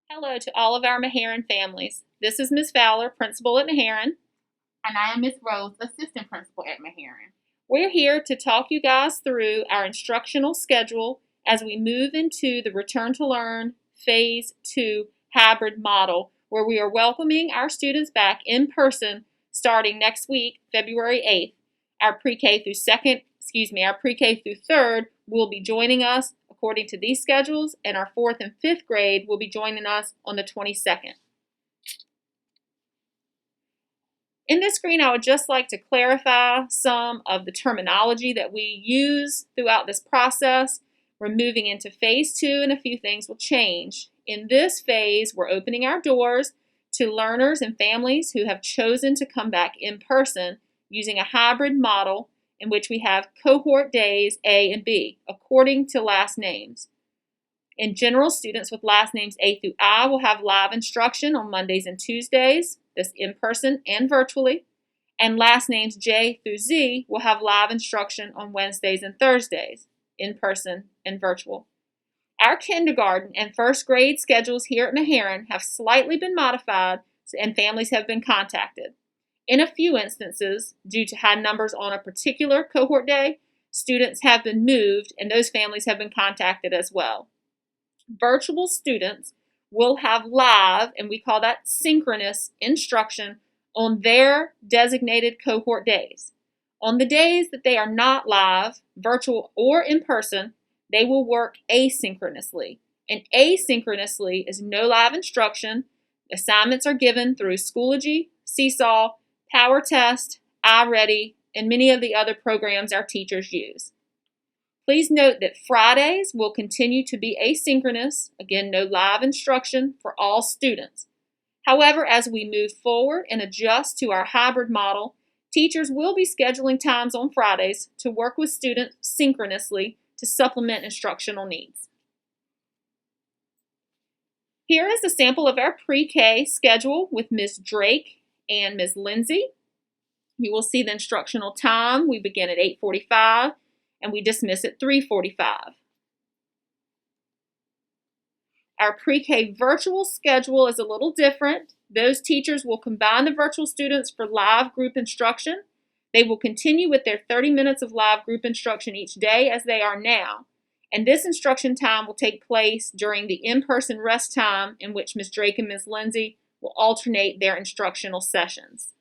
Hello to all of our Meherrin families. This is Ms. Fowler, principal at Meherrin. And I am Miss Rose, assistant principal at Meherrin. We're here to talk you guys through our instructional schedule as we move into the Return to Learn Phase 2 hybrid model, where we are welcoming our students back in person starting next week, February 8th. Our pre-K through third will be joining us according to these schedules, and our 4th and 5th grade will be joining us on the 22nd. In this screen, I would just like to clarify some of the terminology that we use throughout this process. We're moving into phase 2, and a few things will change. In this phase, we're opening our doors to learners and families who have chosen to come back in person using a hybrid model in which we have cohort days A and B according to last names. In general, students with last names A through I will have live instruction on Mondays and Tuesdays, this in person and virtually, and last names J through Z will have live instruction on Wednesdays and Thursdays, in person and virtual. Our kindergarten and first grade schedules here at Meherrin have slightly been modified and families have been contacted. In a few instances, due to high numbers on a particular cohort day, students have been moved and those families have been contacted as well. Virtual students will have live, and we call that synchronous, instruction on their designated cohort days. On the days that they are not live, virtual or in person, they will work asynchronously. And asynchronously is no live instruction. Assignments are given through Schoology, Seesaw, Power Test, iReady, and many of the other programs our teachers use. Please note that Fridays will continue to be asynchronous. Again, no live instruction for all students. However, as we move forward and adjust to our hybrid model, teachers will be scheduling times on Fridays to work with students synchronously to supplement instructional needs. Here is a sample of our pre-K schedule with Ms. Drake and Ms. Lindsay. You will see the instructional time. We begin at 8:45 and we dismiss at 3:45. Our pre-K virtual schedule is a little different. Those teachers will combine the virtual students for live group instruction. They will continue with their 30 minutes of live group instruction each day as they are now. And this instruction time will take place during the in-person rest time in which Ms. Drake and Ms. Lindsay will alternate their instructional sessions.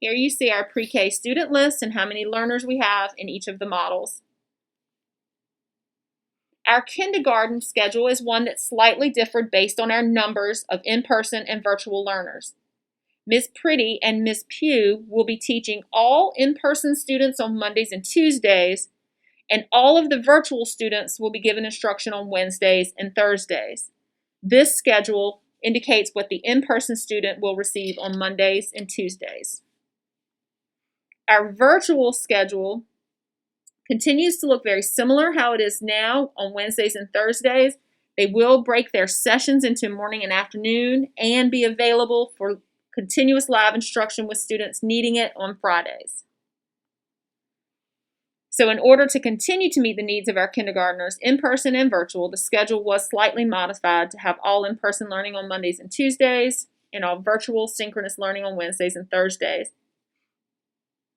Here you see our pre-K student list and how many learners we have in each of the models. Our kindergarten schedule is one that's slightly differed based on our numbers of in-person and virtual learners. Ms. Pretty and Ms. Pugh will be teaching all in-person students on Mondays and Tuesdays, and all of the virtual students will be given instruction on Wednesdays and Thursdays. This schedule indicates what the in-person student will receive on Mondays and Tuesdays. Our virtual schedule continues to look very similar how it is now on Wednesdays and Thursdays. They will break their sessions into morning and afternoon and be available for continuous live instruction with students needing it on Fridays. So in order to continue to meet the needs of our kindergartners, in-person and virtual, the schedule was slightly modified to have all in-person learning on Mondays and Tuesdays and all virtual synchronous learning on Wednesdays and Thursdays.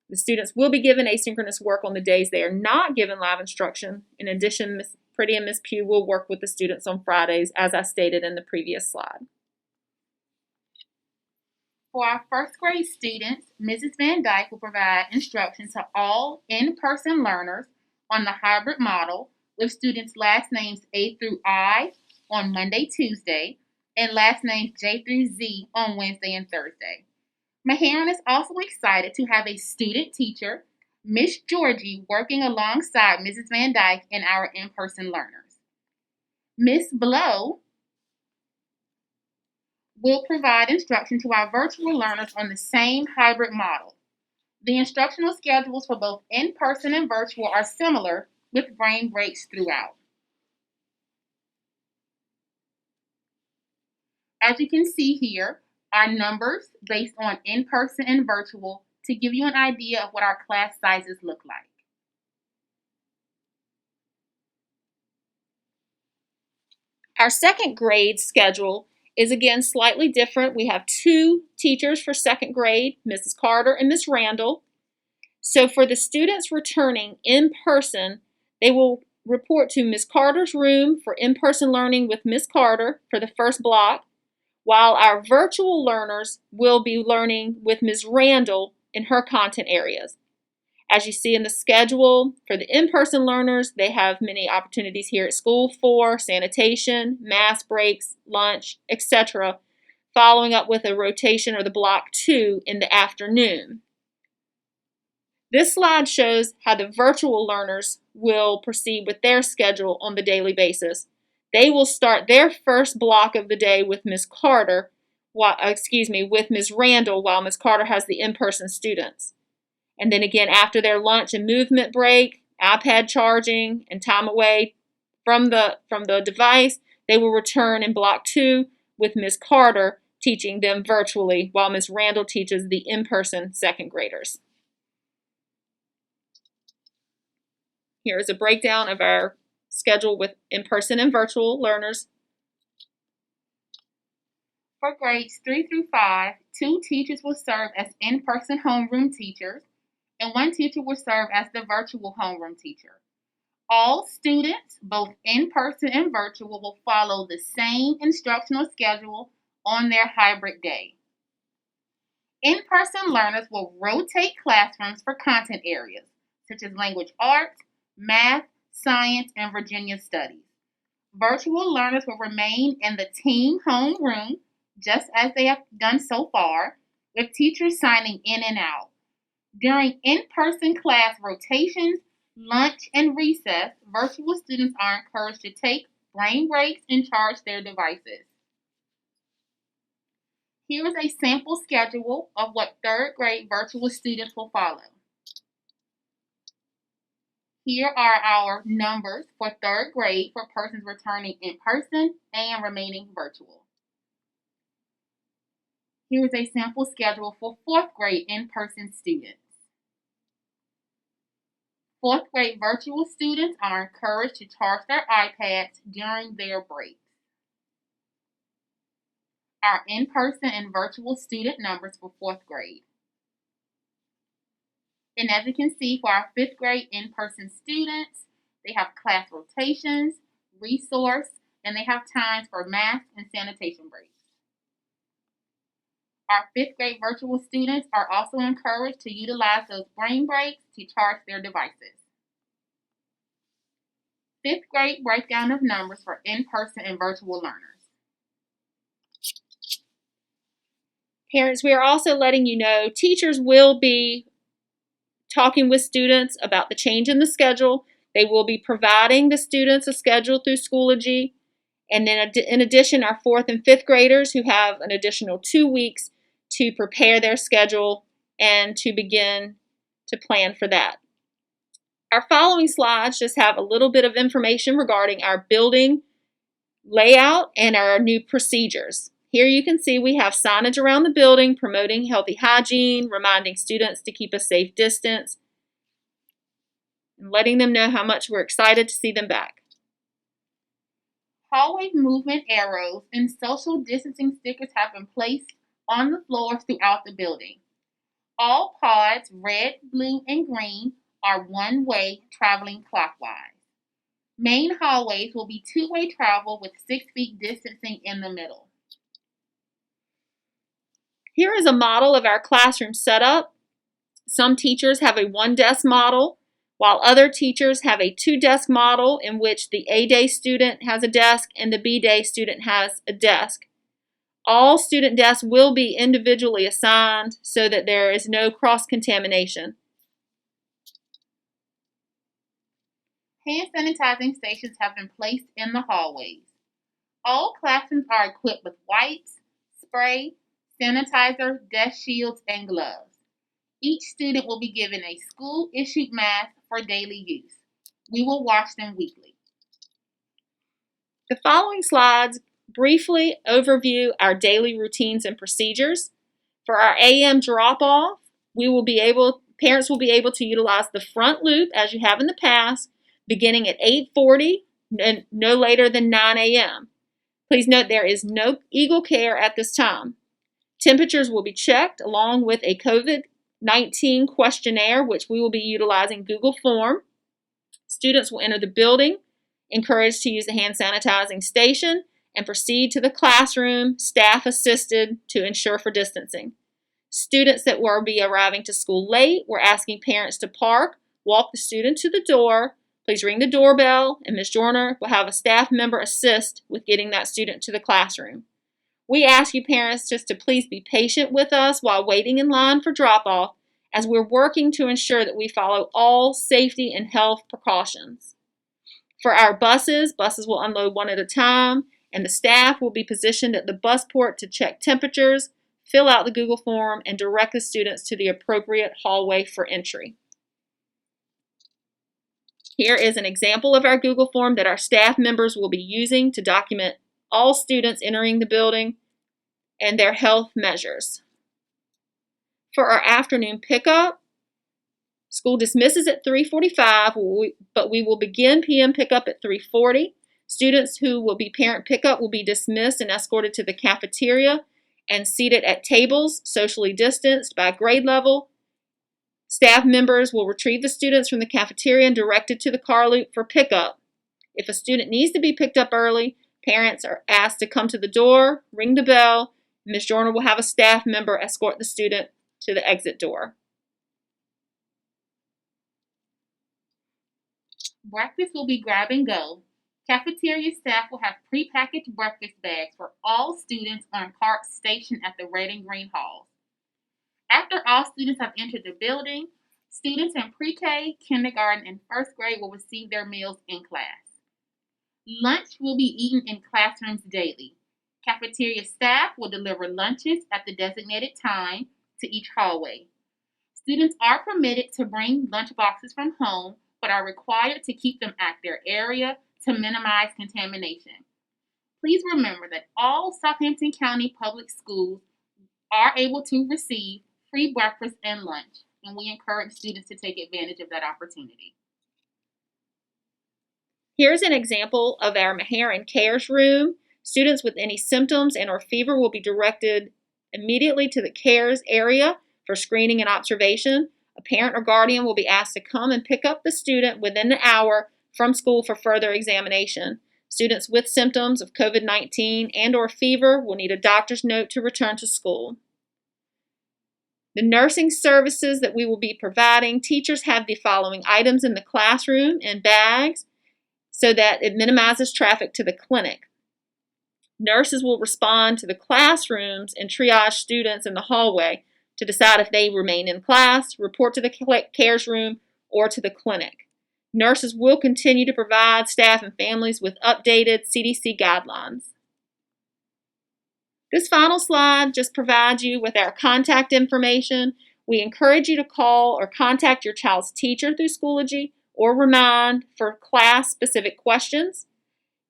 The students will be given asynchronous work on the days they are not given live instruction. In addition, Ms. Pretty and Ms. Pugh will work with the students on Fridays, as I stated in the previous slide. For our first grade students, Mrs. Van Dyke will provide instruction to all in-person learners on the hybrid model with students' last names A through I on Monday, Tuesday, and last names J through Z on Wednesday and Thursday. Meherrin is also excited to have a student teacher, Miss Georgie, working alongside Mrs. Van Dyke and our in-person learners. Miss Blow will provide instruction to our virtual learners on the same hybrid model. The instructional schedules for both in-person and virtual are similar, with brain breaks throughout. As you can see here, our numbers based on in-person and virtual to give you an idea of what our class sizes look like. Our second grade schedule is again slightly different. We have 2 teachers for second grade, Mrs. Carter and Ms. Randall. So for the students returning in person, they will report to Ms. Carter's room for in-person learning with Ms. Carter for the first block, while our virtual learners will be learning with Ms. Randall in her content areas. As you see in the schedule, for the in-person learners, they have many opportunities here at school for sanitation, mass breaks, lunch, etc., following up with a rotation or the block 2 in the afternoon. This slide shows how the virtual learners will proceed with their schedule on the daily basis. They will start their first block of the day with Ms. Carter, with Ms. Randall, while Ms. Carter has the in-person students. And then again, after their lunch and movement break, iPad charging, and time away from the device, they will return in block 2 with Ms. Carter teaching them virtually, while Ms. Randall teaches the in-person second graders. Here is a breakdown of our schedule with in-person and virtual learners. For grades 3 through 5, 2 teachers will serve as in-person homeroom teachers, and 1 teacher will serve as the virtual homeroom teacher. All students, both in-person and virtual, will follow the same instructional schedule on their hybrid day. In-person learners will rotate classrooms for content areas, such as language arts, math, science, and Virginia studies. Virtual learners will remain in the team homeroom, just as they have done so far, with teachers signing in and out. During in-person class rotations, lunch, and recess, virtual students are encouraged to take brain breaks and charge their devices. Here is a sample schedule of what third grade virtual students will follow. Here are our numbers for third grade for persons returning in person and remaining virtual. Here is a sample schedule for fourth grade in-person students. Fourth grade virtual students are encouraged to charge their iPads during their breaks. Our in-person and virtual student numbers for fourth grade. And as you can see, for our fifth grade in-person students, they have class rotations, resource, and they have times for math and sanitation breaks. Our fifth grade virtual students are also encouraged to utilize those brain breaks to charge their devices. Fifth grade breakdown of numbers for in-person and virtual learners. Parents, we are also letting you know teachers will be talking with students about the change in the schedule. They will be providing the students a schedule through Schoology. And then in addition, our fourth and fifth graders who have an additional 2 weeks to prepare their schedule and to begin to plan for that. Our following slides just have a little bit of information regarding our building layout and our new procedures. Here you can see we have signage around the building promoting healthy hygiene, reminding students to keep a safe distance, and letting them know how much we're excited to see them back. Hallway movement arrows and social distancing stickers have been placed on the floors throughout the building. All pods, red, blue, and green, are one-way traveling clockwise. Main hallways will be two-way travel with 6 feet distancing in the middle. Here is a model of our classroom setup. Some teachers have a 1-desk model, while other teachers have a 2-desk model in which the A-day student has a desk and the B-day student has a desk. All student desks will be individually assigned so that there is no cross-contamination. Hand sanitizing stations have been placed in the hallways. All classrooms are equipped with wipes, spray, sanitizer, desk shields, and gloves. Each student will be given a school-issued mask for daily use. We will wash them weekly. The following slides briefly overview our daily routines and procedures. For our AM drop-off, parents will be able to utilize the front loop as you have in the past, beginning at 8:40 and no later than 9 a.m. Please note there is no Eagle Care at this time. Temperatures will be checked along with a COVID-19 questionnaire, which we will be utilizing Google Form. Students will enter the building, encouraged to use the hand sanitizing station, and proceed to the classroom, staff assisted, to ensure for distancing. Students that will be arriving to school late, we're asking parents to park, walk the student to the door. Please ring the doorbell, and Ms. Joyner will have a staff member assist with getting that student to the classroom. We ask you parents just to please be patient with us while waiting in line for drop-off, as we're working to ensure that we follow all safety and health precautions. For our buses will unload one at a time, and the staff will be positioned at the bus port to check temperatures, fill out the Google form, and direct the students to the appropriate hallway for entry. Here is an example of our Google form that our staff members will be using to document all students entering the building and their health measures. For our afternoon pickup, school dismisses at 3:45, but we will begin PM pickup at 3:40. Students who will be parent pickup will be dismissed and escorted to the cafeteria and seated at tables, socially distanced by grade level. Staff members will retrieve the students from the cafeteria and directed to the car loop for pickup. If a student needs to be picked up early, parents are asked to come to the door, ring the bell, and Ms. Joyner will have a staff member escort the student to the exit door. Breakfast will be grab and go. Cafeteria staff will have prepackaged breakfast bags for all students on carts stationed at the red and green halls. After all students have entered the building, students in pre-K, kindergarten, and first grade will receive their meals in class. Lunch will be eaten in classrooms daily. Cafeteria staff will deliver lunches at the designated time to each hallway. Students are permitted to bring lunch boxes from home, but are required to keep them at their area to minimize contamination. Please remember that all Southampton County Public Schools are able to receive free breakfast and lunch, and we encourage students to take advantage of that opportunity. Here's an example of our Meherrin Cares room. Students with any symptoms and or fever will be directed immediately to the Cares area for screening and observation. A parent or guardian will be asked to come and pick up the student within an hour from school for further examination. Students with symptoms of COVID-19 and or fever will need a doctor's note to return to school. The nursing services that we will be providing, teachers have the following items in the classroom and bags so that it minimizes traffic to the clinic. Nurses will respond to the classrooms and triage students in the hallway to decide if they remain in class, report to the cares room, or to the clinic. Nurses will continue to provide staff and families with updated CDC guidelines. This final slide just provides you with our contact information. We encourage you to call or contact your child's teacher through Schoology or Remind for class-specific questions.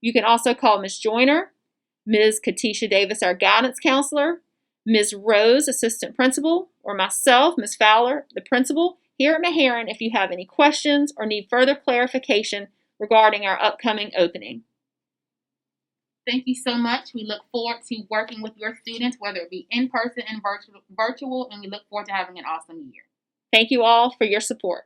You can also call Ms. Joyner, Ms. Katisha Davis, our guidance counselor, Ms. Rose, assistant principal, or myself, Ms. Fowler, the principal, here at Meherrin if you have any questions or need further clarification regarding our upcoming opening. Thank you so much. We look forward to working with your students, whether it be in person and virtual, and we look forward to having an awesome year. Thank you all for your support.